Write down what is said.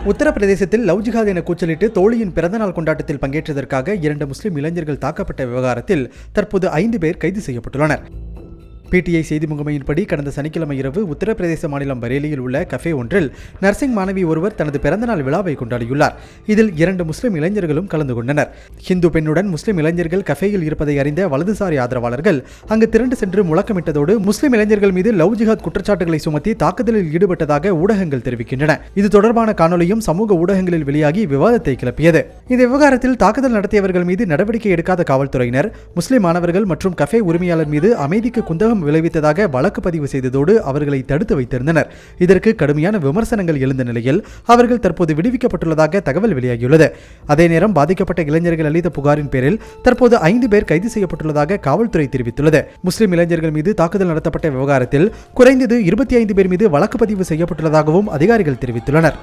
உத்தரப்பிரதேசத்தில் லவ் ஜிஹாத் என கூச்சலிட்டு தோழியின் பிறந்தநாள் கொண்டாட்டத்தில் பங்கேற்றதற்காக 2 முஸ்லிம் இளைஞர்கள் தாக்கப்பட்ட விவகாரத்தில் தற்போது 5 பேர் கைது செய்யப்பட்டுள்ளனர். பிடிஐ செய்தி முகமையின்படி கடந்த சனிக்கிழமை இரவு உத்தரப்பிரதேச மாநிலம் பரேலியில் உள்ள கஃபே ஒன்றில் நர்சிங் மாணவி ஒருவர் தனது பிறந்தநாள் விழாவை கொண்டாடியுள்ளார். இதில் 2 முஸ்லிம் இளைஞர்களும் கலந்து கொண்டனர். ஹிந்து பெண்ணுடன் முஸ்லிம் இளைஞர்கள் கஃபேயில் இருப்பதை அறிந்த வலதுசாரி ஆதரவாளர்கள் அங்கு திரண்டு சென்று முழக்கமிட்டதோடு முஸ்லிம் இளைஞர்கள் மீது லவ் ஜிஹாத் குற்றச்சாட்டுகளை சுமத்தி தாக்குதலில் ஈடுபட்டதாக ஊடகங்கள் தெரிவிக்கின்றன. இது தொடர்பான காணொலியும் சமூக ஊடகங்களில் வெளியாகி விவாதத்தை கிளப்பியது. இந்த விவகாரத்தில் தாக்குதல் நடத்தியவர்கள் மீது நடவடிக்கை எடுக்காத காவல்துறையினர் முஸ்லிம் மாணவர்கள் மற்றும் கஃபே உரிமையாளர் மீது அமைதிக்கு குந்தகம் விளைவித்ததாக வழக்கு பதிவு செய்ததோடு அவர்களை தடுத்து வைத்திருந்தனர். இதற்கு கடுமையான விமர்சனங்கள் எழுந்த நிலையில் அவர்கள் தற்போது விடுவிக்கப்பட்டுள்ளதாக தகவல் வெளியாகியுள்ளது. அதே நேரம் பாதிக்கப்பட்ட இளைஞர்கள் அளித்த புகாரின் பேரில் தற்போது 5 பேர் கைது செய்யப்பட்டுள்ளதாக காவல்துறை தெரிவித்துள்ளது. முஸ்லிம் இளைஞர்கள் மீது தாக்குதல் நடத்தப்பட்ட விவகாரத்தில் குறைந்தது 25 பேர் மீது வழக்கு பதிவு செய்யப்பட்டுள்ளதாகவும் அதிகாரிகள் தெரிவித்துள்ளனர்.